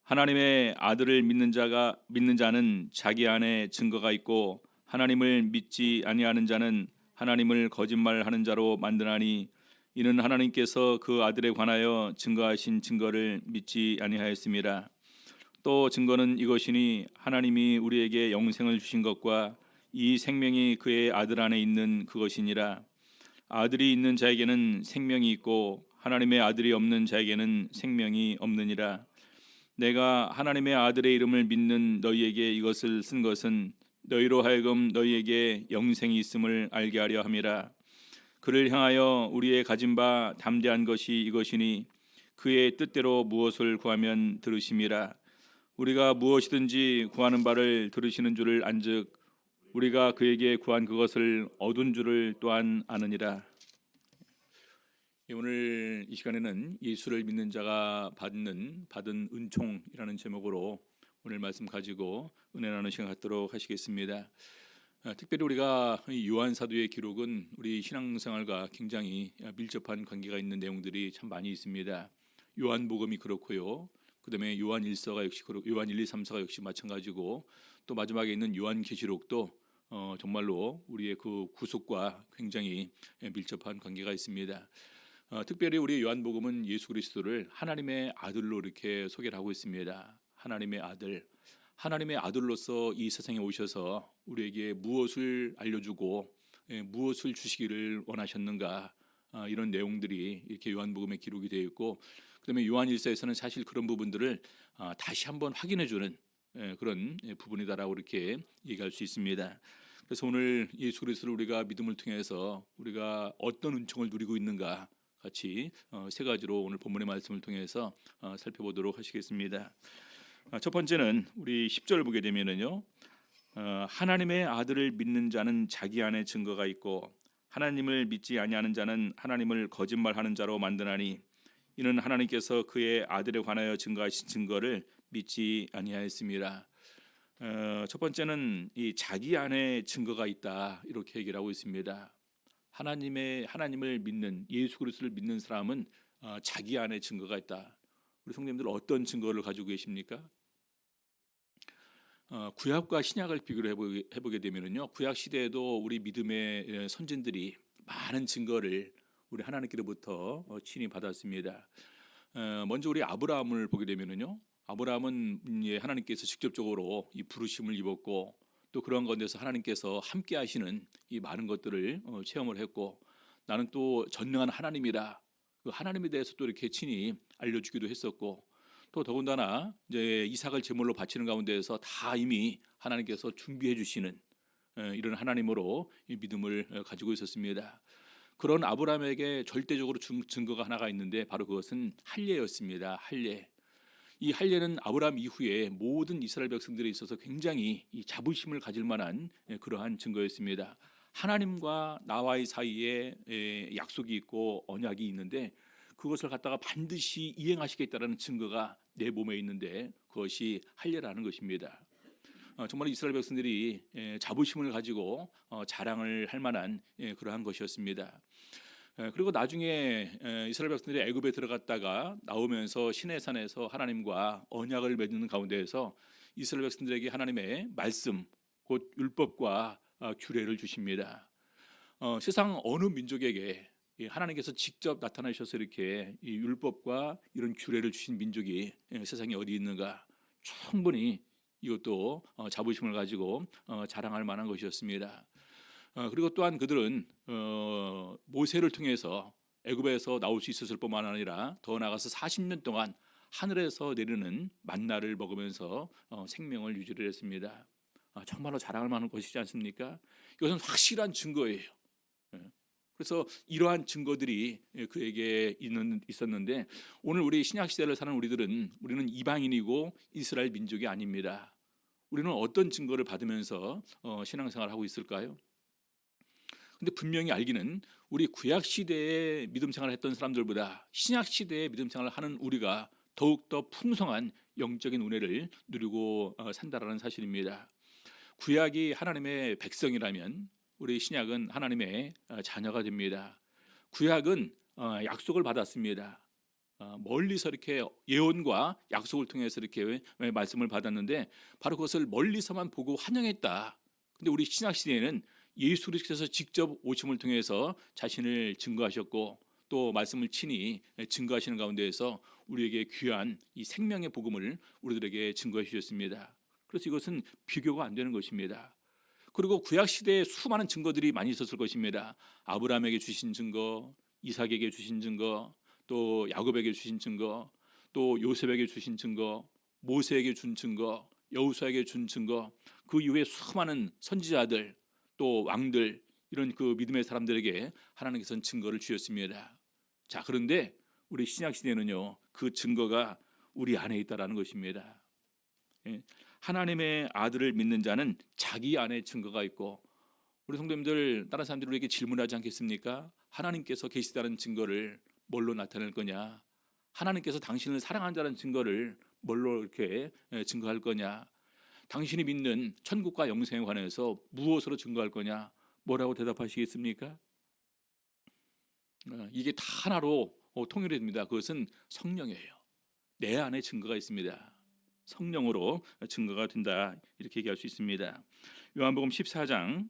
하나님의 아들을 믿는 자는 자기 안에 증거가 있고 하나님을 믿지 아니하는 자는 하나님을 거짓말하는 자로 만드나니 이는 하나님께서 그 아들에 관하여 증거하신 증거를 믿지 아니하였습니다. 또 증거는 이것이니 하나님이 우리에게 영생을 주신 것과 이 생명이 그의 아들 안에 있는 그것이니라. 아들이 있는 자에게는 생명이 있고 하나님의 아들이 없는 자에게는 생명이 없느니라. 내가 하나님의 아들의 이름을 믿는 너희에게 이것을 쓴 것은 너희로 하여금 너희에게 영생이 있음을 알게 하려 함이라. 그를 향하여 우리의 가진 바 담대한 것이 이것이니 그의 뜻대로 무엇을 구하면 들으심이라. 우리가 무엇이든지 구하는 바를 들으시는 줄을 안즉 우리가 그에게 구한 그것을 얻은 줄을 또한 아느니라. 오늘 이 시간에는 예수를 믿는 자가 받은 은총이라는 제목으로 오늘 말씀 가지고 은혜 나누는 시간 갖도록 하시겠습니다. 특별히 우리가 요한 사도의 기록은 우리 신앙생활과 굉장히 밀접한 관계가 있는 내용들이 참 많이 있습니다. 요한복음이 그렇고요. 그다음에 요한 1서가 역시 그렇고 요한 1, 2, 3서가 역시 마찬가지고 또 마지막에 있는 요한계시록도 정말로 우리의 그 구속과 굉장히 밀접한 관계가 있습니다. 특별히 우리 요한복음은 예수 그리스도를 하나님의 아들로 이렇게 소개를 하고 있습니다. 하나님의 아들로서 이 세상에 오셔서 우리에게 무엇을 알려주고 무엇을 주시기를 원하셨는가, 이런 내용들이 이렇게 요한복음에 기록이 되어 있고, 그다음에 요한일서에서는 사실 그런 부분들을 다시 한번 확인해주는 그런 부분이다라고 이렇게 얘기할 수 있습니다. 그래서 오늘 예수 그리스도를 우리가 믿음을 통해서 우리가 어떤 은총을 누리고 있는가 같이 세 가지로 오늘 본문의 말씀을 통해서 살펴보도록 하시겠습니다. 첫 번째는 우리 10절 보게 되면은요, 하나님의 아들을 믿는 자는 자기 안에 증거가 있고 하나님을 믿지 아니하는 자는 하나님을 거짓말하는 자로 만드나니 이는 하나님께서 그의 아들에 관하여 증거하신 증거를 믿지 아니하였습니다. 첫 번째는 이 자기 안에 증거가 있다, 이렇게 얘기를 하고 있습니다. 하나님을 믿는, 예수 그리스도를 믿는 사람은 자기 안에 증거가 있다. 우리 성도님들 어떤 증거를 가지고 계십니까? 구약과 신약을 비교를 해보게 되면요, 구약 시대에도 우리 믿음의 선진들이 많은 증거를 우리 하나님께로부터 친히 받았습니다. 먼저 우리 아브라함을 보게 되면요, 아브라함은 하나님께서 직접적으로 이 부르심을 입었고 또 그런 건데서 하나님께서 함께 하시는 이 많은 것들을 체험을 했고, 나는 또 전능한 하나님이다, 그 하나님에 대해서 또 이렇게 친히 알려주기도 했었고, 또 더군다나 이제 이삭을 제물로 바치는 가운데에서 다 이미 하나님께서 준비해 주시는 이런 하나님으로 이 믿음을 가지고 있었습니다. 그런 아브라함에게 절대적으로 증거가 하나가 있는데 바로 그것은 할례였습니다. 할례. 이 할례는 아브라함 이후에 모든 이스라엘 백성들에 있어서 굉장히 이 자부심을 가질 만한 그러한 증거였습니다. 하나님과 나와의 사이에 약속이 있고 언약이 있는데 그것을 갖다가 반드시 이행하시겠다라는 증거가 내 몸에 있는데 그것이 할례라는 것입니다. 정말 이스라엘 백성들이 자부심을 가지고 자랑을 할 만한 그러한 것이었습니다. 그리고 나중에 이스라엘 백성들이 애굽에 들어갔다가 나오면서 시내산에서 하나님과 언약을 맺는 가운데에서 이스라엘 백성들에게 하나님의 말씀, 곧 율법과 규례를 주십니다. 세상 어느 민족에게 하나님께서 직접 나타나셔서 이렇게 이 율법과 이런 규례를 주신 민족이 세상에 어디 있는가? 충분히 이것도 자부심을 가지고 자랑할 만한 것이었습니다. 그리고 또한 그들은 모세를 통해서 애굽에서 나올 수 있었을 뿐만 아니라 더 나아가서 40년 동안 하늘에서 내리는 만나를 먹으면서 생명을 유지를 했습니다. 정말로 자랑할 만한 것이지 않습니까? 이것은 확실한 증거예요. 그래서 이러한 증거들이 그에게 있었는데, 오늘 우리 신약 시대를 사는 우리는 이방인이고 이스라엘 민족이 아닙니다. 우리는 어떤 증거를 받으면서 신앙생활을 하고 있을까요? 근데 분명히 알기는 우리 구약 시대에 믿음 생활을 했던 사람들보다 신약 시대에 믿음 생활을 하는 우리가 더욱더 풍성한 영적인 은혜를 누리고 산다라는 사실입니다. 구약이 하나님의 백성이라면 우리 신약은 하나님의 자녀가 됩니다. 구약은 약속을 받았습니다. 멀리서 이렇게 예언과 약속을 통해서 이렇게 말씀을 받았는데 바로 그것을 멀리서만 보고 환영했다. 근데 우리 신약 시대에는 예수 그리스도께서 직접 오심을 통해서 자신을 증거하셨고 또 말씀을 친히 증거하시는 가운데에서 우리에게 귀한 이 생명의 복음을 우리들에게 증거해 주셨습니다. 그래서 이것은 비교가 안 되는 것입니다. 그리고 구약 시대에 수많은 증거들이 많이 있었을 것입니다. 아브라함에게 주신 증거, 이삭에게 주신 증거, 또 야곱에게 주신 증거, 또 요셉에게 주신 증거, 모세에게 준 증거, 여호수아에게 준 증거, 그 이후에 수많은 선지자들 또 왕들 이런 그 믿음의 사람들에게 하나님께서는 증거를 주셨습니다. 자, 그런데 우리 신약 시대는요, 그 증거가 우리 안에 있다라는 것입니다. 예, 하나님의 아들을 믿는 자는 자기 안에 증거가 있고, 우리 성도님들 다른 사람들이 우리에게 질문하지 않겠습니까? 하나님께서 계시다는 증거를 뭘로 나타낼 거냐? 하나님께서 당신을 사랑한다는 증거를 뭘로 이렇게 증거할 거냐? 당신이 믿는 천국과 영생에 관해서 무엇으로 증거할 거냐? 뭐라고 대답하시겠습니까? 이게 다 하나로 통일이 됩니다. 그것은 성령이에요. 내 안에 증거가 있습니다. 성령으로 증거가 된다, 이렇게 얘기할 수 있습니다. 요한복음 14장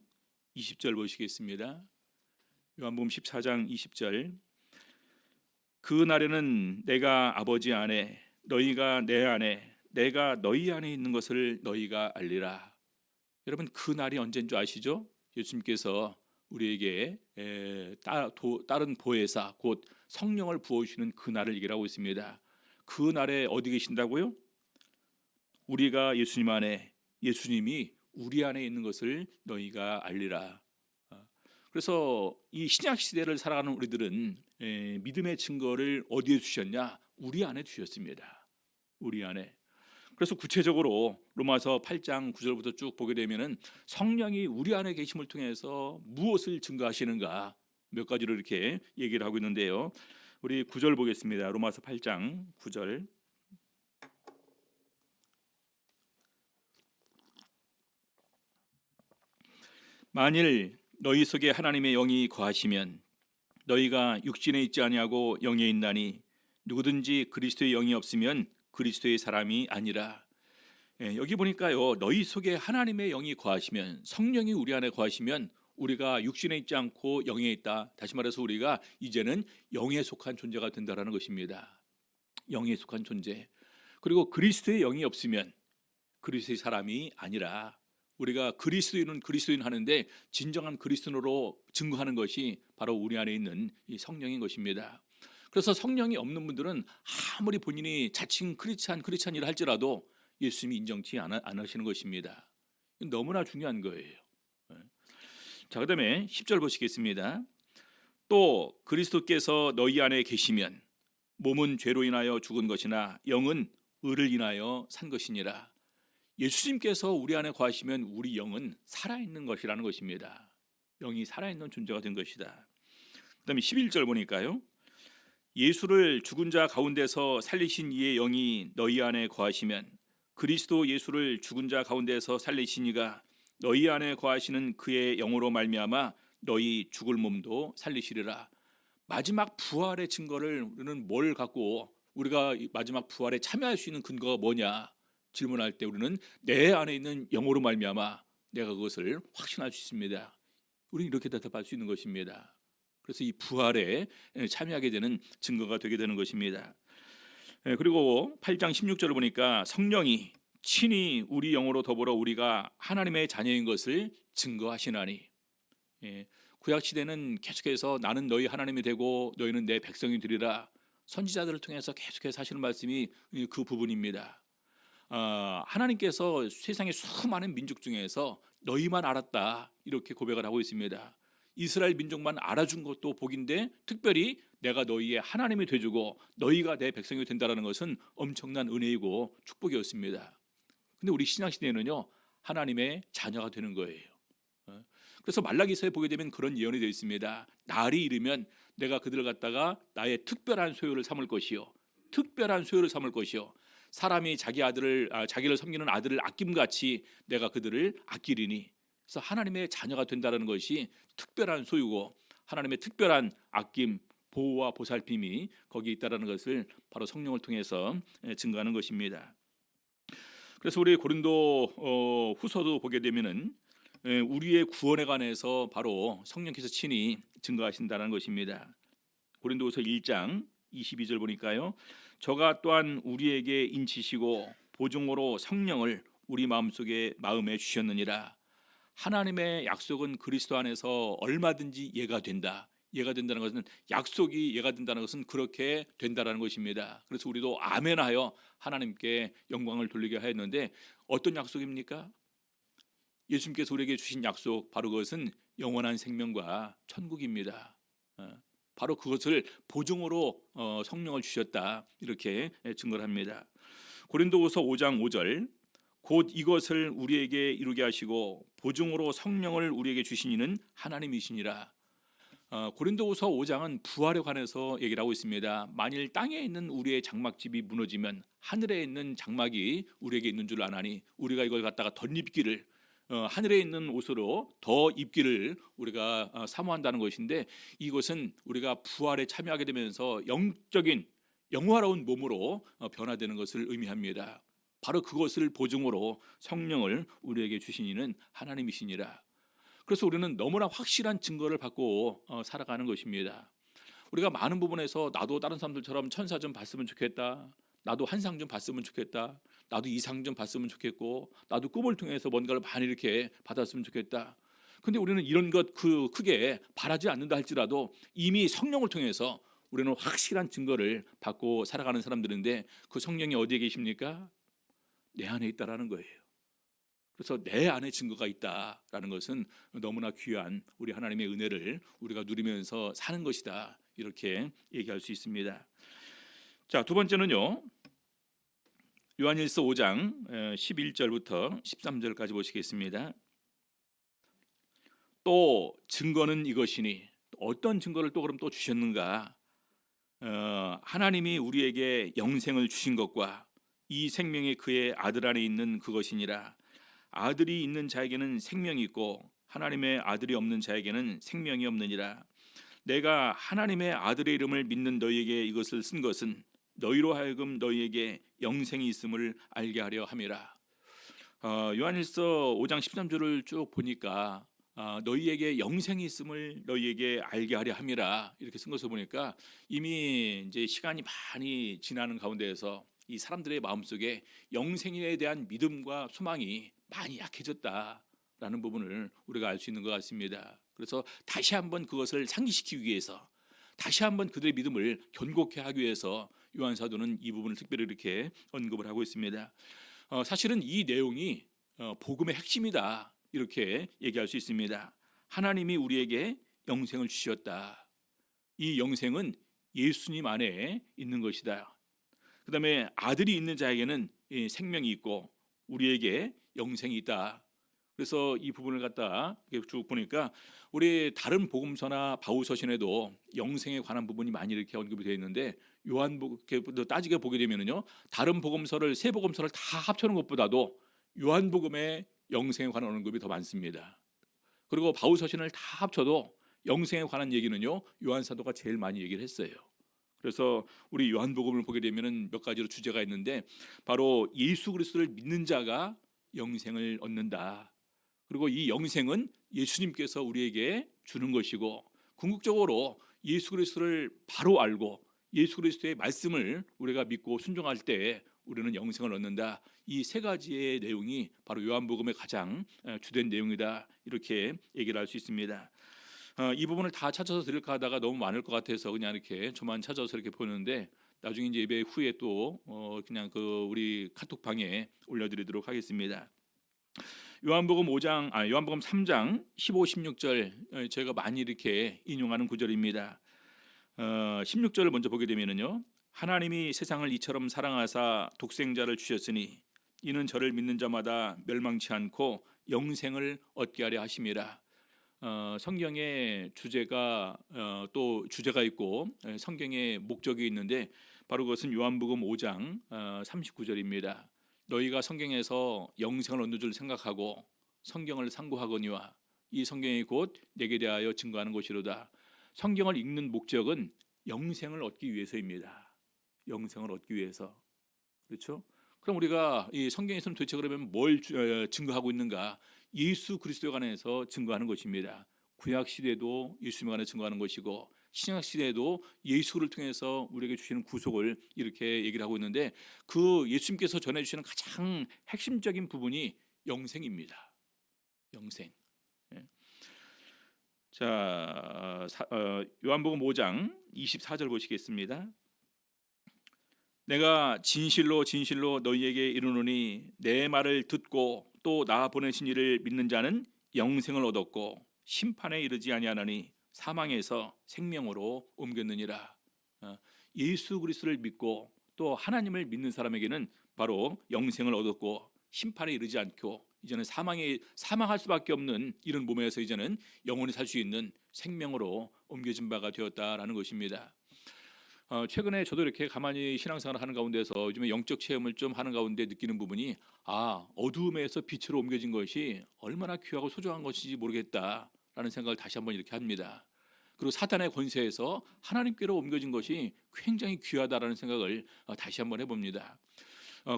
20절 보시겠습니다. 요한복음 14장 20절. 그 날에는 내가 아버지 안에 너희가 내 안에 내가 너희 안에 있는 것을 너희가 알리라. 여러분, 그 날이 언제인 줄 아시죠? 예수님께서 우리에게 다른 보혜사 곧 성령을 부어주시는 그 날을 얘기하고 있습니다. 그 날에 어디 계신다고요? 우리가 예수님 안에, 예수님이 우리 안에 있는 것을 너희가 알리라. 그래서 이 신약 시대를 살아가는 우리들은 믿음의 증거를 어디에 주셨냐? 우리 안에 주셨습니다. 우리 안에. 그래서 구체적으로 로마서 8장 9절부터 쭉 보게 되면은 성령이 우리 안에 계심을 통해서 무엇을 증거하시는가 몇 가지로 이렇게 얘기를 하고 있는데요. 우리 9절 보겠습니다. 로마서 8장 9절. 만일 너희 속에 하나님의 영이 거하시면 너희가 육신에 있지 아니하고 영에 있나니 누구든지 그리스도의 영이 없으면 그리스도의 사람이 아니라. 여기 보니까요, 너희 속에 하나님의 영이 거하시면, 성령이 우리 안에 거하시면 우리가 육신에 있지 않고 영에 있다. 다시 말해서 우리가 이제는 영에 속한 존재가 된다라는 것입니다. 영에 속한 존재. 그리고 그리스도의 영이 없으면 그리스도의 사람이 아니라. 우리가 그리스도인 하는데 진정한 그리스도인으로 증거하는 것이 바로 우리 안에 있는 이 성령인 것입니다. 그래서 성령이 없는 분들은 아무리 본인이 자칭 크리스찬이라 할지라도 예수님이 인정치 않으시는 것입니다. 너무나 중요한 거예요. 자, 그다음에 10절 보시겠습니다. 또 그리스도께서 너희 안에 계시면 몸은 죄로 인하여 죽은 것이나 영은 의를 인하여 산 것이니라. 예수님께서 우리 안에 거하시면 우리 영은 살아있는 것이라는 것입니다. 영이 살아있는 존재가 된 것이다. 그다음에 11절 보니까요, 예수를 죽은 자 가운데서 살리신 이의 영이 너희 안에 거하시면 그리스도 예수를 죽은 자 가운데서 살리신 이가 너희 안에 거하시는 그의 영으로 말미암아 너희 죽을 몸도 살리시리라. 마지막 부활의 증거를 우리는 뭘 갖고 우리가 마지막 부활에 참여할 수 있는 근거가 뭐냐 질문할 때 우리는 내 안에 있는 영으로 말미암아 내가 그것을 확신할 수 있습니다. 우리는 이렇게 대답할 수 있는 것입니다. 그래서 이 부활에 참여하게 되는 증거가 되게 되는 것입니다. 그리고 8장 16절을 보니까 성령이 친히 우리 영으로 더불어 우리가 하나님의 자녀인 것을 증거하시나니. 구약 시대는 계속해서 나는 너희 하나님이 되고 너희는 내 백성이 되리라, 선지자들을 통해서 계속해서 하시는 말씀이 그 부분입니다. 하나님께서 세상의 수많은 민족 중에서 너희만 알았다 이렇게 고백을 하고 있습니다. 이스라엘 민족만 알아준 것도 복인데 특별히 내가 너희의 하나님이 되주고 너희가 내 백성이 된다는 것은 엄청난 은혜이고 축복이었습니다. 근데 우리 신약시대에는요, 하나님의 자녀가 되는 거예요. 그래서 말라기서에 보게 되면 그런 예언이 되어 있습니다. 날이 이르면 내가 그들을 갖다가 나의 특별한 소유를 삼을 것이요, 특별한 소유를 삼을 것이요, 사람이 자기를 섬기는 아들을 아낌같이 내가 그들을 아끼리니. 그래서 하나님의 자녀가 된다는 것이 특별한 소유고 하나님의 특별한 아낌, 보호와 보살핌이 거기에 있다라는 것을 바로 성령을 통해서 증거하는 것입니다. 그래서 우리 고린도 후서도 보게 되면은 우리의 구원에 관해서 바로 성령께서 친히 증거하신다는 것입니다. 고린도후서 1장 22절 보니까요. 저가 또한 우리에게 인치시고 보증으로 성령을 우리 마음에 주셨느니라. 하나님의 약속은 그리스도 안에서 얼마든지 예가 된다. 예가 된다는 것은 약속이 예가 된다는 것은 그렇게 된다라는 것입니다. 그래서 우리도 아멘하여 하나님께 영광을 돌리게 하였는데 어떤 약속입니까? 예수님께서 우리에게 주신 약속 바로 그것은 영원한 생명과 천국입니다. 바로 그것을 보증으로 성령을 주셨다 이렇게 증거를 합니다. 고린도후서 5장 5절 곧 이것을 우리에게 이루게 하시고 보증으로 성령을 우리에게 주신 이는 하나님이시니라. 고린도후서 5장은 부활에 관해서 얘기를 하고 있습니다. 만일 땅에 있는 우리의 장막집이 무너지면 하늘에 있는 장막이 우리에게 있는 줄 아나니 우리가 이걸 갖다가 덧입기를 하늘에 있는 옷으로 더 입기를 우리가 사모한다는 것인데 이것은 우리가 부활에 참여하게 되면서 영적인 영화로운 몸으로 변화되는 것을 의미합니다. 바로 그것을 보증으로 성령을 우리에게 주신 이는 하나님이시니라. 그래서 우리는 너무나 확실한 증거를 받고 살아가는 것입니다. 우리가 많은 부분에서 나도 다른 사람들처럼 천사 좀 봤으면 좋겠다. 나도 한 상 좀 봤으면 좋겠다. 나도 이 상 좀 봤으면 좋겠고 나도 꿈을 통해서 뭔가를 많이 이렇게 받았으면 좋겠다. 근데 우리는 이런 것 크게 바라지 않는다 할지라도 이미 성령을 통해서 우리는 확실한 증거를 받고 살아가는 사람들인데 그 성령이 어디에 계십니까? 내 안에 있다라는 거예요. 그래서 내 안에 증거가 있다라는 것은 너무나 귀한 우리 하나님의 은혜를 우리가 누리면서 사는 것이다 이렇게 얘기할 수 있습니다. 자, 두 번째는요. 요한일서 5장 11절부터 13절까지 보시겠습니다. 또 증거는 이것이니 어떤 증거를 또 그럼 또 주셨는가? 하나님이 우리에게 영생을 주신 것과 이 생명이 그의 아들 안에 있는 그것이니라. 아들이 있는 자에게는 생명이 있고 하나님의 아들이 없는 자에게는 생명이 없느니라. 내가 하나님의 아들의 이름을 믿는 너희에게 이것을 쓴 것은 너희로 하여금 너희에게 영생이 있음을 알게 하려 함이라. 요한일서 5장 13절을 쭉 보니까 너희에게 영생이 있음을 너희에게 알게 하려 함이라 이렇게 쓴 것을 보니까 이미 이제 시간이 많이 지나는 가운데에서 이 사람들의 마음속에 영생에 대한 믿음과 소망이 많이 약해졌다라는 부분을 우리가 알 수 있는 것 같습니다. 그래서 다시 한번 그것을 상기시키기 위해서 다시 한번 그들의 믿음을 견고케 하기 위해서 요한 사도는 이 부분을 특별히 이렇게 언급을 하고 있습니다. 사실은 이 내용이 복음의 핵심이다 이렇게 얘기할 수 있습니다. 하나님이 우리에게 영생을 주셨다. 이 영생은 예수님 안에 있는 것이다. 그 다음에 아들이 있는 자에게는 생명이 있고 우리에게 영생이 있다. 그래서 이 부분을 갖다 쭉 보니까 우리 다른 복음서나 바울서신에도 영생에 관한 부분이 많이 이렇게 언급이 되어 있는데 요한복음도 따지게 보게 되면요 다른 복음서를 세 복음서를 다 합쳐놓은 것보다도 요한복음에 영생에 관한 언급이 더 많습니다. 그리고 바울서신을 다 합쳐도 영생에 관한 얘기는요 요한 사도가 제일 많이 얘기를 했어요. 그래서 우리 요한복음을 보게 되면은 몇 가지로 주제가 있는데 바로 예수 그리스도를 믿는 자가 영생을 얻는다. 그리고 이 영생은 예수님께서 우리에게 주는 것이고 궁극적으로 예수 그리스도를 바로 알고 예수 그리스도의 말씀을 우리가 믿고 순종할 때 우리는 영생을 얻는다. 이 세 가지의 내용이 바로 요한복음의 가장 주된 내용이다. 이렇게 얘기를 할 수 있습니다. 이 부분을 다 찾아서 드릴까 하다가 너무 많을 것 같아서 그냥 이렇게 저만 찾아서 이렇게 보는데 나중에 이제 예배 후에 또 그냥 우리 카톡방에 올려드리도록 하겠습니다. 요한복음 3장 15, 16절 제가 많이 이렇게 인용하는 구절입니다. 16절을 먼저 보게 되면은요. 하나님이 세상을 이처럼 사랑하사 독생자를 주셨으니 이는 저를 믿는 자마다 멸망치 않고 영생을 얻게 하려 하심이라. 성경의 주제가 또 주제가 있고 성경의 목적이 있는데 바로 그것은 요한복음 5장 39절입니다. 너희가 성경에서 영생을 얻는 줄 생각하고 성경을 상고하거니와 이 성경이 곧 내게 대하여 증거하는 것이로다. 성경을 읽는 목적은 영생을 얻기 위해서입니다. 영생을 얻기 위해서. 그렇죠? 그럼 우리가 이 성경에서는 도대체 그러면 뭘 증거하고 있는가? 예수 그리스도에 관해서 증거하는 것입니다. 구약 시대도 예수님에 관해 증거하는 것이고 신약 시대에도 예수를 통해서 우리에게 주시는 구속을 이렇게 얘기를 하고 있는데 그 예수님께서 전해주시는 가장 핵심적인 부분이 영생입니다. 영생. 예. 자, 요한복음 5장 24절 보시겠습니다. 내가 진실로 진실로 너희에게 이르노니 내 말을 듣고 또 나 보내신 이를 믿는 자는 영생을 얻었고 심판에 이르지 아니하나니 사망에서 생명으로 옮겼느니라. 예수 그리스도를 믿고 또 하나님을 믿는 사람에게는 바로 영생을 얻었고 심판에 이르지 않고 이제는 사망할 수밖에 없는 이런 몸에서 이제는 영원히 살 수 있는 생명으로 옮겨진 바가 되었다라는 것입니다. 최근에 저도 이렇게 가만히 신앙생활을 하는 가운데서 요즘에 영적 체험을 좀 하는 가운데 느끼는 부분이 어두움에서 빛으로 옮겨진 것이 얼마나 귀하고 소중한 것인지 모르겠다라는 생각을 다시 한번 이렇게 합니다. 그리고 사탄의 권세에서 하나님께로 옮겨진 것이 굉장히 귀하다라는 생각을 다시 한번 해봅니다.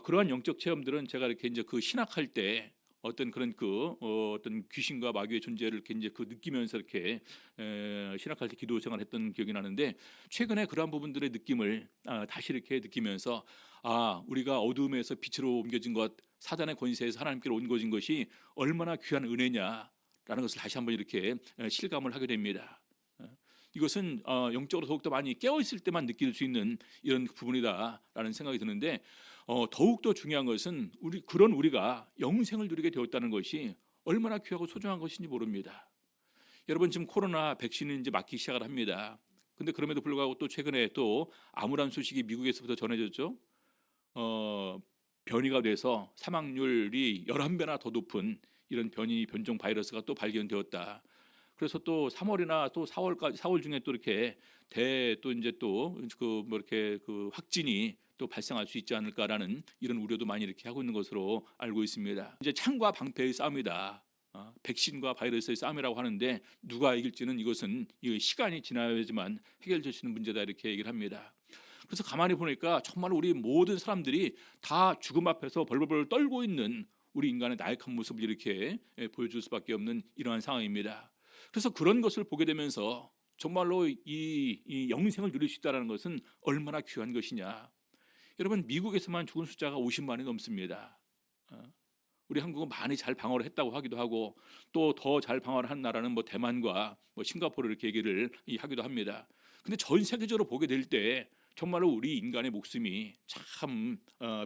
그러한 영적 체험들은 제가 이렇게 이제 그 신학할 때 어떤 그런 어떤 귀신과 마귀의 존재를 이렇게 이제 느끼면서 이렇게 신학할 때 기도 생활했던 기억이 나는데 최근에 그러한 부분들의 느낌을 다시 이렇게 느끼면서 우리가 어두움에서 빛으로 옮겨진 것, 사단의 권세에서 하나님께로 옮겨진 것이 얼마나 귀한 은혜냐라는 것을 다시 한번 이렇게 실감을 하게 됩니다. 이것은 영적으로 더욱더 많이 깨어 있을 때만 느낄 수 있는 이런 부분이다라는 생각이 드는데 더욱더 중요한 것은 우리가 영생을 누리게 되었다는 것이 얼마나 귀하고 소중한 것인지 모릅니다. 여러분 지금 코로나 백신이 이제 맞기 시작을 합니다. 근데 그럼에도 불구하고 또 최근에 또 암울한 소식이 미국에서부터 전해졌죠. 변이가 돼서 사망률이 11배나 더 높은 이런 변종 바이러스가 또 발견되었다. 그래서 또 3월이나 또 4월 중에 또 이렇게 또 이제 또 이렇게 확진이 또 발생할 수 있지 않을까라는 이런 우려도 많이 이렇게 하고 있는 것으로 알고 있습니다. 이제 창과 방패의 싸움이다. 백신과 바이러스의 싸움이라고 하는데 누가 이길지는 이것은 시간이 지나야지만 해결될 수 있는 문제다 이렇게 얘기를 합니다. 그래서 가만히 보니까 정말 우리 모든 사람들이 다 죽음 앞에서 벌벌 떨고 있는 우리 인간의 나약한 모습을 이렇게 보여줄 수밖에 없는 이러한 상황입니다. 그래서 그런 것을 보게 되면서 정말로 이 영생을 누릴 수 있다는 것은 얼마나 귀한 것이냐. 여러분 미국에서만 죽은 숫자가 50만이 넘습니다. 우리 한국은 많이 잘 방어를 했다고 하기도 하고 또 더 잘 방어를 한 나라는 대만과 싱가포르 이렇게 얘기를 하기도 합니다. 근데 전 세계적으로 보게 될 때 정말로 우리 인간의 목숨이 참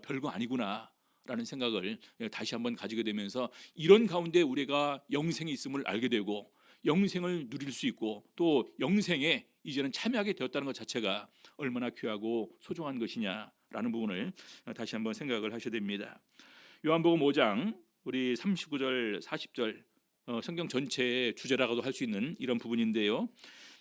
별거 아니구나라는 생각을 다시 한번 가지게 되면서 이런 가운데 우리가 영생이 있음을 알게 되고 영생을 누릴 수 있고 또 영생에 이제는 참여하게 되었다는 것 자체가 얼마나 귀하고 소중한 것이냐라는 부분을 다시 한번 생각을 하셔야 됩니다. 요한복음 5장 우리 39절 40절 성경 전체의 주제라고도 할 수 있는 이런 부분인데요.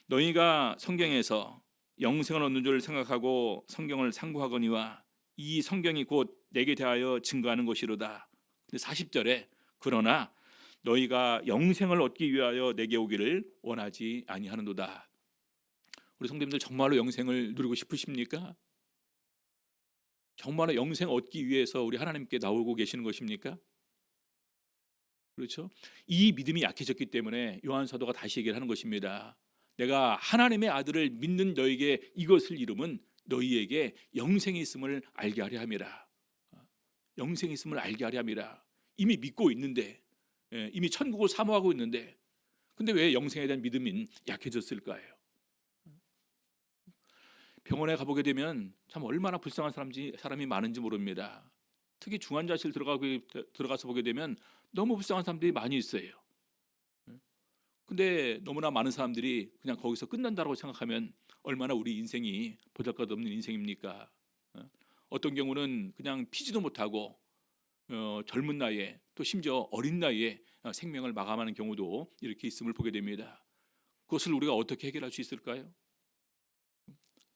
너희가 성경에서 영생을 얻는 줄 생각하고 성경을 상고하거니와 이 성경이 곧 내게 대하여 증거하는 것이로다. 근데 40절에 그러나 너희가 영생을 얻기 위하여 내게 오기를 원하지 아니하는도다. 우리 성도님들 정말로 영생을 누리고 싶으십니까? 정말로 영생 얻기 위해서 우리 하나님께 나오고 계시는 것입니까? 그렇죠? 이 믿음이 약해졌기 때문에 요한 사도가 다시 얘기를 하는 것입니다. 내가 하나님의 아들을 믿는 너에게 이것을 이름은 너희에게 영생이 있음을 알게 하려 함이라. 영생이 있음을 알게 하려 함이라. 이미 믿고 있는데 이미 천국을 사모하고 있는데 근데 왜 영생에 대한 믿음이 약해졌을까요? 병원에 가보게 되면 참 얼마나 불쌍한 사람이 많은지 모릅니다. 특히 중환자실 들어가서 보게 되면 너무 불쌍한 사람들이 많이 있어요. 근데 너무나 많은 사람들이 그냥 거기서 끝난다고 생각하면 얼마나 우리 인생이 보잘것없는 인생입니까? 어떤 경우는 그냥 피지도 못하고 젊은 나이에 또 심지어 어린 나이에 생명을 마감하는 경우도 이렇게 있음을 보게 됩니다. 그것을 우리가 어떻게 해결할 수 있을까요?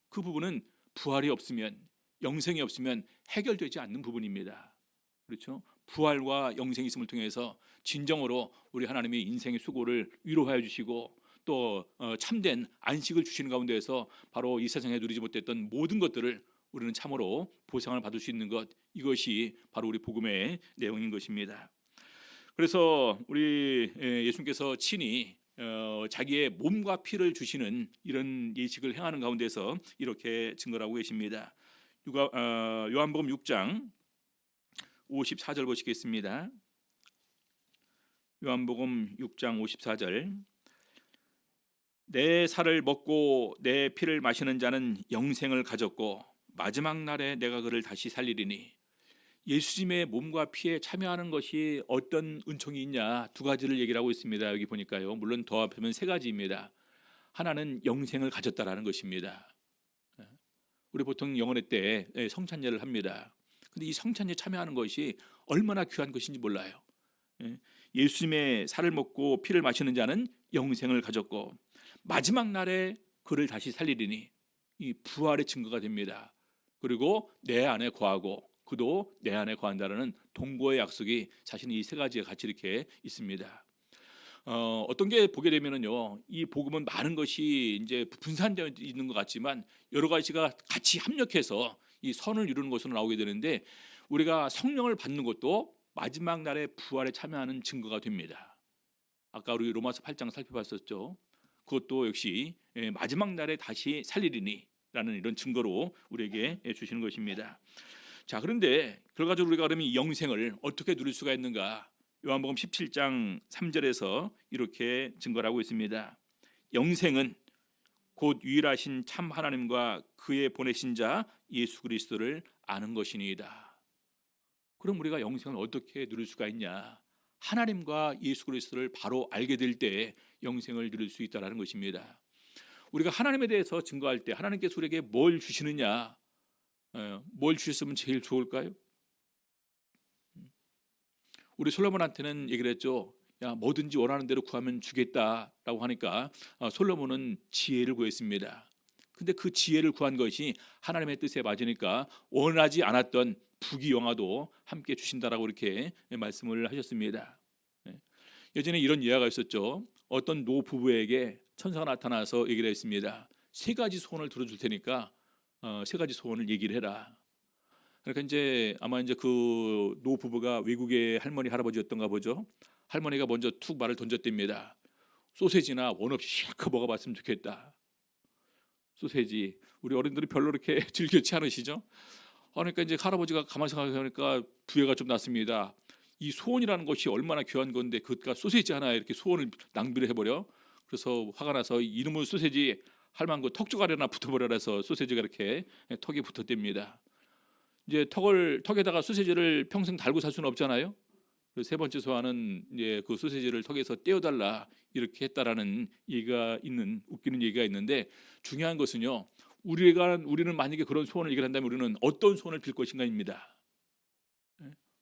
그 부분은 부활이 없으면 영생이 없으면 해결되지 않는 부분입니다. 그렇죠? 부활과 영생이 있음을 통해서 진정으로 우리 하나님의 인생의 수고를 위로하여 주시고 또 참된 안식을 주시는 가운데에서 바로 이 세상에 누리지 못했던 모든 것들을 우리는 참으로 보상을 받을 수 있는 것, 이것이 바로 우리 복음의 내용인 것입니다. 그래서 우리 예수님께서 친히 자기의 몸과 피를 주시는 이런 예식을 행하는 가운데서 이렇게 증거를 하고 계십니다. 요한복음 6장 54절 보시겠습니다. 요한복음 6장 54절. 내 살을 먹고 내 피를 마시는 자는 영생을 가졌고 마지막 날에 내가 그를 다시 살리리니. 예수님의 몸과 피에 참여하는 것이 어떤 은총이 있냐, 두 가지를 얘기를 하고 있습니다. 여기 보니까요, 물론 더 앞에면 세 가지입니다. 하나는 영생을 가졌다라는 것입니다. 우리 보통 영혼의 때 성찬례를 합니다. 근데 이 성찬례에 참여하는 것이 얼마나 귀한 것인지 몰라요. 예수님의 살을 먹고 피를 마시는 자는 영생을 가졌고 마지막 날에 그를 다시 살리리니. 이 부활의 증거가 됩니다. 그리고 내 안에 거하고 그도 내 안에 거한다라는 동거의 약속이 사실 이 세 가지가 같이 이렇게 있습니다. 어떤 게 보게 되면은요, 이 복음은 많은 것이 이제 분산되어 있는 것 같지만 여러 가지가 같이 합력해서 이 선을 이루는 것으로 나오게 되는데, 우리가 성령을 받는 것도 마지막 날에 부활에 참여하는 증거가 됩니다. 아까 우리 로마서 8장 살펴봤었죠. 그것도 역시 마지막 날에 다시 살리리니 라는 이런 증거로 우리에게 주시는 것입니다. 자, 그런데 결과적으로 우리가 그러면 이 영생을 어떻게 누릴 수가 있는가? 요한복음 17장 3절에서 이렇게 증거를 하고 있습니다. 영생은 곧 유일하신 참 하나님과 그의 보내신 자 예수 그리스도를 아는 것이니이다. 그럼 우리가 영생을 어떻게 누릴 수가 있냐? 하나님과 예수 그리스도를 바로 알게 될 때 영생을 누릴 수 있다는 것입니다. 우리가 하나님에 대해서 증거할 때 하나님께서 우리에게 뭘 주시느냐, 뭘 주셨으면 제일 좋을까요? 우리 솔로몬한테는 얘기를 했죠. 야, 뭐든지 원하는 대로 구하면 주겠다라고 하니까 솔로몬은 지혜를 구했습니다. 근데 그 지혜를 구한 것이 하나님의 뜻에 맞으니까 원하지 않았던 부귀영화도 함께 주신다라고 이렇게 말씀을 하셨습니다. 예전에 이런 예화가 있었죠. 어떤 노부부에게 천사가 나타나서 얘기를 했습니다. 세 가지 소원을 들어줄 테니까 세 가지 소원을 얘기를 해라. 그러니까 이제 아마 이제 그 노부부가 외국의 할머니 할아버지였던가 보죠. 할머니가 먼저 툭 말을 던졌답니다. 소세지나 원 없이 실컷 먹어봤으면 좋겠다. 소세지, 우리 어른들이 별로 이렇게 즐겨치 않으시죠? 그러니까 이제 할아버지가 가만히 생각하니까 부해가 좀 났습니다. 이 소원이라는 것이 얼마나 귀한 건데 그것과 소세지 하나에 이렇게 소원을 낭비를 해버려. 그래서 화가 나서 이놈의 소세지 할망 그 턱조가리나 붙어버려라 해서 소세지가 이렇게 턱에 붙었답니다. 이제 턱에다가 소세지를 평생 달고 살 수는 없잖아요. 그래서 세 번째 소원은 이제 그 소세지를 턱에서 떼어달라 이렇게 했다라는 얘기가 있는, 웃기는 얘기가 있는데, 중요한 것은요, 우리는 만약에 그런 소원을 얘기를 한다면 우리는 어떤 소원을 빌 것인가입니다.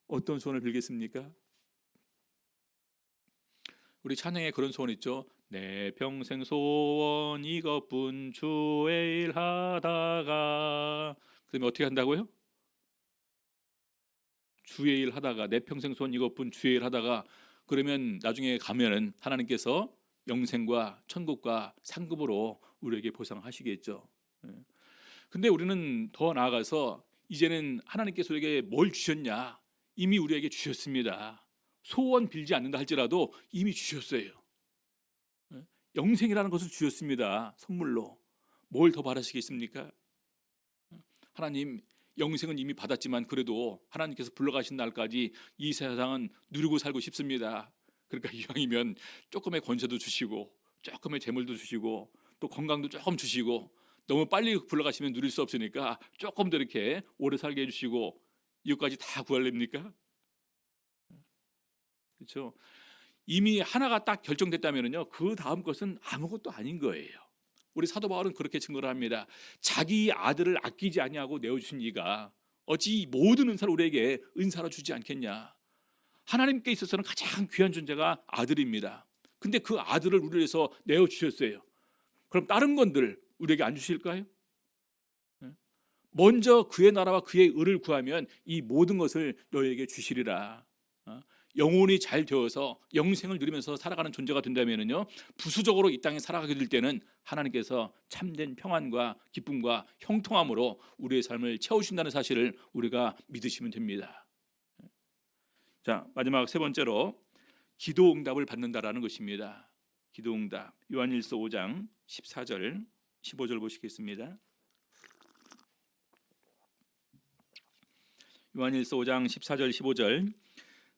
어떤 소원을 빌겠습니까? 우리 찬양에 그런 소원 있죠. 내 평생 소원 이것뿐 주의 일 하다가. 그러면 어떻게 한다고요? 주의 일 하다가, 내 평생 소원 이것뿐 주의 일 하다가. 그러면 나중에 가면은 하나님께서 영생과 천국과 상급으로 우리에게 보상하시겠죠. 근데 우리는 더 나아가서 이제는 하나님께서 우리에게 뭘 주셨냐? 이미 우리에게 주셨습니다. 소원 빌지 않는다 할지라도 이미 주셨어요. 영생이라는 것을 주셨습니다. 선물로. 뭘 더 바라시겠습니까? 하나님, 영생은 이미 받았지만 그래도 하나님께서 불러가신 날까지 이 세상은 누리고 살고 싶습니다. 그러니까 이왕이면 조금의 권세도 주시고 조금의 재물도 주시고 또 건강도 조금 주시고, 너무 빨리 불러가시면 누릴 수 없으니까 조금 더 이렇게 오래 살게 해주시고, 이것까지 다 구할랍니까? 그렇죠? 이미 하나가 딱 결정됐다면요, 그 다음 것은 아무것도 아닌 거예요. 우리 사도 바울은 그렇게 증거를 합니다. 자기 아들을 아끼지 아니하고 내어주신 이가 어찌 모든 은사를 우리에게 은사로 주지 않겠냐. 하나님께 있어서는 가장 귀한 존재가 아들입니다. 근데 그 아들을 우리를 위해서 내어주셨어요. 그럼 다른 건들 우리에게 안 주실까요? 먼저 그의 나라와 그의 의를 구하면 이 모든 것을 너에게 주시리라. 영혼이 잘 되어서 영생을 누리면서 살아가는 존재가 된다면은요, 부수적으로 이 땅에 살아가게 될 때는 하나님께서 참된 평안과 기쁨과 형통함으로 우리의 삶을 채우신다는 사실을 우리가 믿으시면 됩니다. 자, 마지막 세 번째로 기도 응답을 받는다라는 것입니다. 기도 응답. 요한일서 5장 14절 15절 보시겠습니다. 요한일서 5장 14절 15절.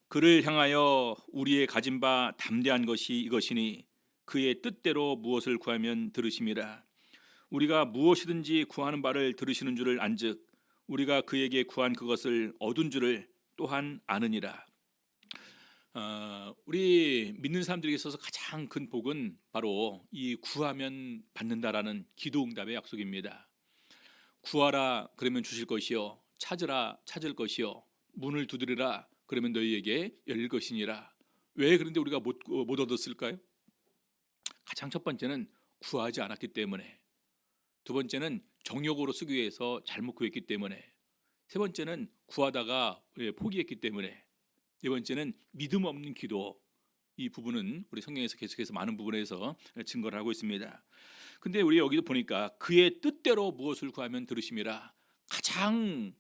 그를 향하여 우리의 가진 바 담대한 것이 이것이니 그의 뜻대로 무엇을 구하면 들으심이라. 우리가 무엇이든지 구하는 바를 들으시는 줄을 안즉 우리가 그에게 구한 그것을 얻은 줄을 또한 아느니라. 우리 믿는 사람들에게 있어서 가장 큰 복은 바로 이 구하면 받는다라는 기도 응답의 약속입니다. 구하라 그러면 주실 것이요, 찾으라 찾을 것이요, 문을 두드리라 그러면 너희에게 열릴 것이니라. 왜 그런데 우리가 못 얻었을까요? 가장 첫 번째는 구하지 않았기 때문에, 두 번째는 정욕으로 쓰기 위해서 잘못 구했기 때문에, 세 번째는 구하다가 포기했기 때문에, 네 번째는 믿음 없는 기도. 이 부분은 우리 성경에서 계속해서 많은 부분에서 증거를 하고 있습니다. 근데 우리 여기도 보니까 그의 뜻대로 무엇을 구하면 들으심이라. 가장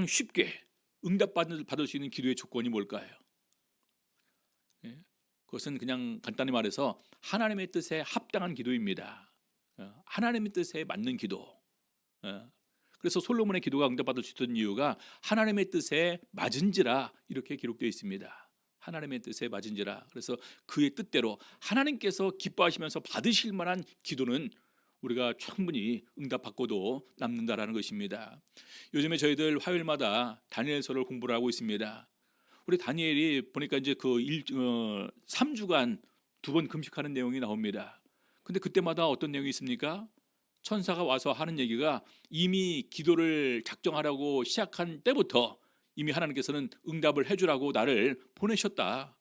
쉽게 응답받을 수 있는 기도의 조건이 뭘까요? 그것은 그냥 간단히 말해서 하나님의 뜻에 합당한 기도입니다. 하나님의 뜻에 맞는 기도. 그래서 솔로몬의 기도가 응답받을 수 있던 이유가 하나님의 뜻에 맞은지라 이렇게 기록되어 있습니다. 하나님의 뜻에 맞은지라. 그래서 그의 뜻대로 하나님께서 기뻐하시면서 받으실 만한 기도는 우리가 충분히 응답받고도 남는다라는 것입니다. 요즘에 저희들 화요일마다 다니엘서를 공부를 하고 있습니다. 우리 다니엘이 보니까 이제 3주간 2번 금식하는 내용이 나옵니다. 근데 그때마다 어떤 내용이 있습니까? 천사가 와서 하는 얘기가 이미 기도를 작정하라고 시작한 때부터 이미 하나님께서는 응답을 해주라고 나를 보내셨다.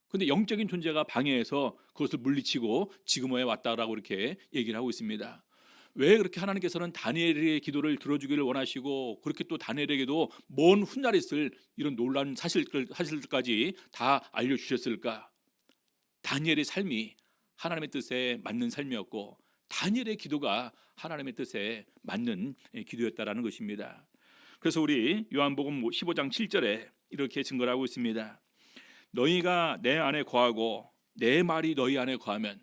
근데 영적인 존재가 방해해서 그것을 물리치고 지금에 왔다라고 이렇게 얘기를 하고 있습니다. 왜 그렇게 하나님께서는 다니엘의 기도를 들어주기를 원하시고 그렇게 또 다니엘에게도 먼 훗날에 있을 이런 놀라운 사실까지 다 알려주셨을까? 다니엘의 삶이 하나님의 뜻에 맞는 삶이었고 다니엘의 기도가 하나님의 뜻에 맞는 기도였다라는 것입니다. 그래서 우리 요한복음 15장 7절에 이렇게 증거를 하고 있습니다. 너희가 내 안에 거하고 내 말이 너희 안에 거하면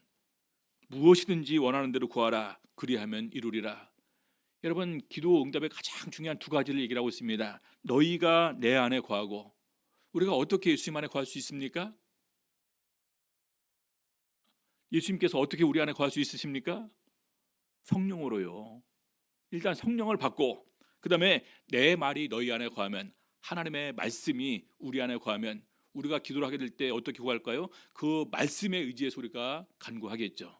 무엇이든지 원하는 대로 구하라 그리하면 이루리라. 여러분, 기도 응답의 가장 중요한 두 가지를 얘기를 하고 있습니다. 너희가 내 안에 거하고, 우리가 어떻게 예수님 안에 거할 수 있습니까? 예수님께서 어떻게 우리 안에 거할 수 있으십니까? 성령으로요. 일단 성령을 받고 그 다음에 내 말이 너희 안에 거하면, 하나님의 말씀이 우리 안에 거하면 우리가 기도를 하게 될 때 어떻게 구할까요? 그 말씀에 의지해서 우리가 간구하겠죠.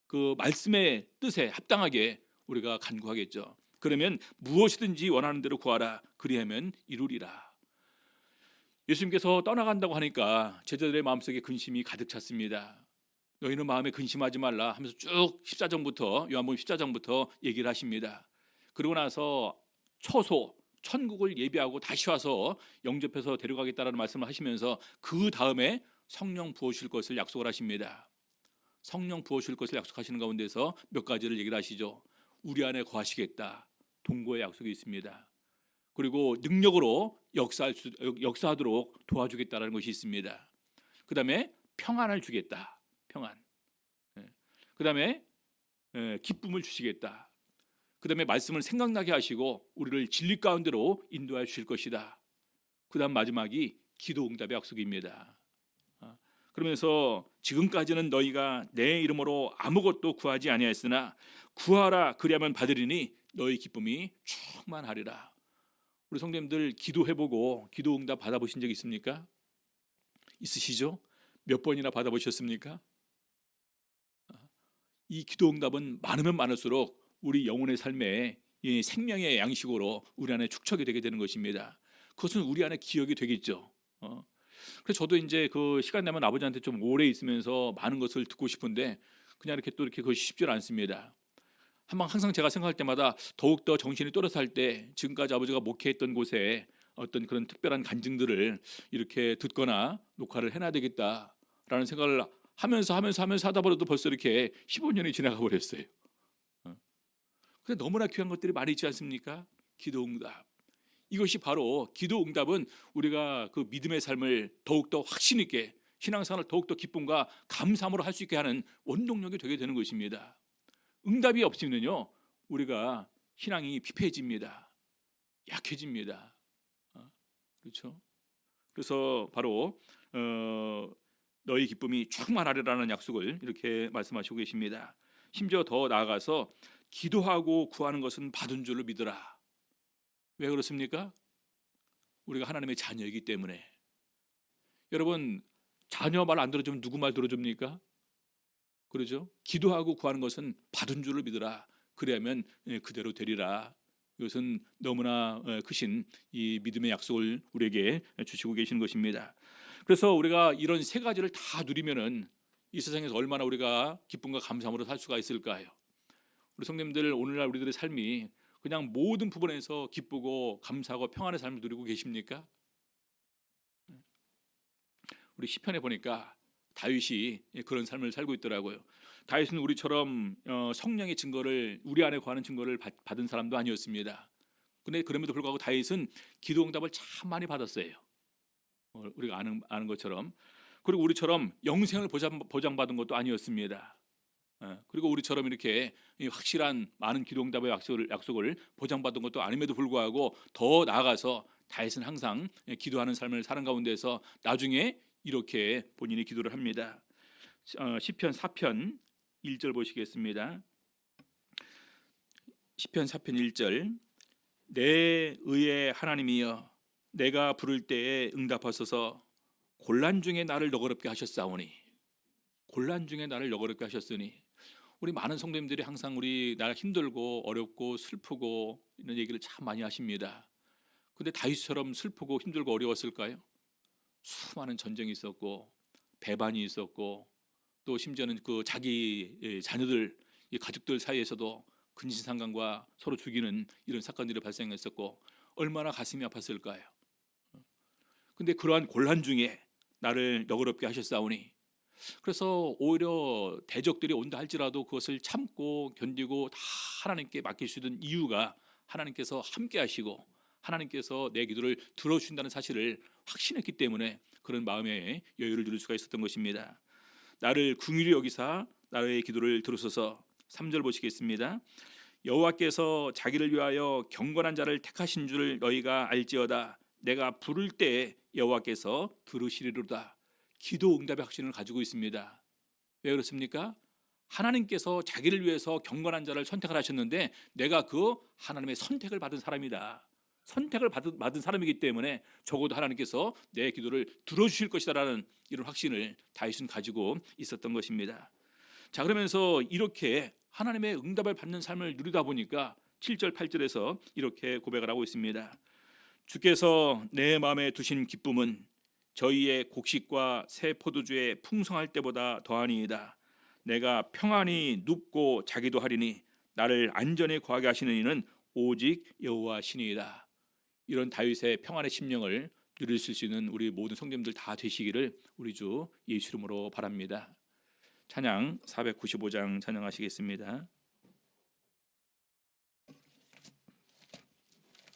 그 말씀의 뜻에 합당하게 우리가 간구하겠죠. 그러면 무엇이든지 원하는 대로 구하라 그리하면 이루리라. 예수님께서 떠나간다고 하니까 제자들의 마음속에 근심이 가득 찼습니다. 너희는 마음에 근심하지 말라 하면서 쭉 14장부터 요한복음 14장부터 얘기를 하십니다. 그러고 나서 처소 천국을 예비하고 다시 와서 영접해서 데려가겠다라는 말씀을 하시면서 그 다음에 성령 부어주실 것을 약속을 하십니다. 성령 부어주실 것을 약속하시는 가운데서 몇 가지를 얘기를 하시죠. 우리 안에 거하시겠다. 동거의 약속이 있습니다. 그리고 능력으로 역사하도록 도와주겠다라는 것이 있습니다. 그 다음에 평안을 주겠다. 평안. 그 다음에 기쁨을 주시겠다. 그 다음에 말씀을 생각나게 하시고 우리를 진리 가운데로 인도해 주실 것이다. 그 다음 마지막이 기도 응답의 약속입니다. 그러면서 지금까지는 너희가 내 이름으로 아무것도 구하지 아니하였으나 구하라 그리하면 받으리니 너희 기쁨이 충만하리라. 우리 성도님들 기도해보고 기도 응답 받아보신 적 있습니까? 있으시죠? 몇 번이나 받아보셨습니까? 이 기도 응답은 많으면 많을수록 우리 영혼의 삶에 이 생명의 양식으로 우리 안에 축적이 되게 되는 것입니다. 그것은 우리 안에 기억이 되겠죠. 그래서 저도 이제 그 시간 되면 아버지한테 좀 오래 있으면서 많은 것을 듣고 싶은데 그냥 이렇게 또 이렇게 그것이 쉽지 않습니다. 항상 제가 생각할 때마다 더욱더 정신이 또렷할 때 지금까지 아버지가 목회했던 곳에 어떤 그런 특별한 간증들을 이렇게 듣거나 녹화를 해놔야 되겠다라는 생각을 하면서 하다 보려도 벌써 이렇게 15년이 지나가 버렸어요. 어. 근데 너무나 귀한 것들이 많이 있지 않습니까? 기도응답. 이것이 바로 기도응답은 우리가 그 믿음의 삶을 더욱더 확신 있게, 신앙생활을 더욱더 기쁨과 감사함으로 할 수 있게 하는 원동력이 되게 되는 것입니다. 응답이 없으면요, 우리가 신앙이 피폐해집니다. 약해집니다. 그렇죠? 그래서 바로 너희 기쁨이 충만하리라는 약속을 이렇게 말씀하시고 계십니다. 심지어 더 나아가서 기도하고 구하는 것은 받은 줄로 믿으라. 왜 그렇습니까? 우리가 하나님의 자녀이기 때문에. 여러분, 자녀 말 안 들어주면 누구 말 들어줍니까? 그러죠? 기도하고 구하는 것은 받은 줄을 믿으라. 그래야면 그대로 되리라. 이것은 너무나 크신 이 믿음의 약속을 우리에게 주시고 계시는 것입니다. 그래서 우리가 이런 세 가지를 다 누리면은 이 세상에서 얼마나 우리가 기쁨과 감사함으로 살 수가 있을까요? 우리 성도님들, 오늘날 우리들의 삶이 그냥 모든 부분에서 기쁘고 감사하고 평안의 삶을 누리고 계십니까? 우리 시편에 보니까 다윗이 그런 삶을 살고 있더라고요. 다윗은 우리처럼 성령의 증거를, 우리 안에 거하는 증거를 받은 사람도 아니었습니다. 근데 그럼에도 불구하고 다윗은 기도응답을 참 많이 받았어요. 우리가 아는 것처럼. 그리고 우리처럼 영생을 보장받은 것도 아니었습니다. 그리고 우리처럼 이렇게 확실한 많은 기도응답의 약속을 보장받은 것도 아님에도 불구하고 더 나아가서 다윗은 항상 기도하는 삶을 사는 가운데서 나중에 이렇게 본인이 기도를 합니다. 시편 4편 1절 보시겠습니다. 시편 4편 1절. 내 의의 하나님이여, 내가 부를 때에 응답하소서. 곤란 중에 나를 너그럽게 하셨사오니. 곤란 중에 나를 너그럽게 하셨으니. 우리 많은 성도님들이 항상 우리 나 힘들고 어렵고 슬프고 이런 얘기를 참 많이 하십니다. 근데 다윗처럼 슬프고 힘들고 어려웠을까요? 수많은 전쟁이 있었고 배반이 있었고 또 심지어는 그 자기 자녀들, 가족들 사이에서도 근신상간과 서로 죽이는 이런 사건들이 발생했었고 얼마나 가슴이 아팠을까요? 근데 그러한 곤란 중에 나를 너그럽게 하셨사오니, 그래서 오히려 대적들이 온다 할지라도 그것을 참고 견디고 다 하나님께 맡길 수 있는 이유가 하나님께서 함께 하시고 하나님께서 내 기도를 들어주신다는 사실을 확신했기 때문에 그런 마음의 여유를 누릴 수가 있었던 것입니다. 나를 긍휼히 여기사 나의 기도를 들으소서. 3절 보시겠습니다. 여호와께서 자기를 위하여 경건한 자를 택하신 줄 너희가 알지어다. 내가 부를 때에 여호와께서 들으시리로다. 기도 응답의 확신을 가지고 있습니다. 왜 그렇습니까? 하나님께서 자기를 위해서 경건한 자를 선택을 하셨는데 내가 그 하나님의 선택을 받은 사람이다. 선택을 받은 사람이기 때문에 적어도 하나님께서 내 기도를 들어주실 것이다라는 이런 확신을 다윗은 가지고 있었던 것입니다. 자, 그러면서 이렇게 하나님의 응답을 받는 삶을 누리다 보니까 7절 8절에서 이렇게 고백을 하고 있습니다. 주께서 내 마음에 두신 기쁨은 저희의 곡식과 새 포도주의 풍성할 때보다 더하니이다. 내가 평안히 눕고 자기도 하리니 나를 안전히 거하게 하시는 이는 오직 여호와시니이다. 이런 다윗의 평안의 심령을 누릴 수 있는 우리 모든 성도님들 다 되시기를 우리 주 예수 이름으로 바랍니다. 찬양 495장 찬양하시겠습니다.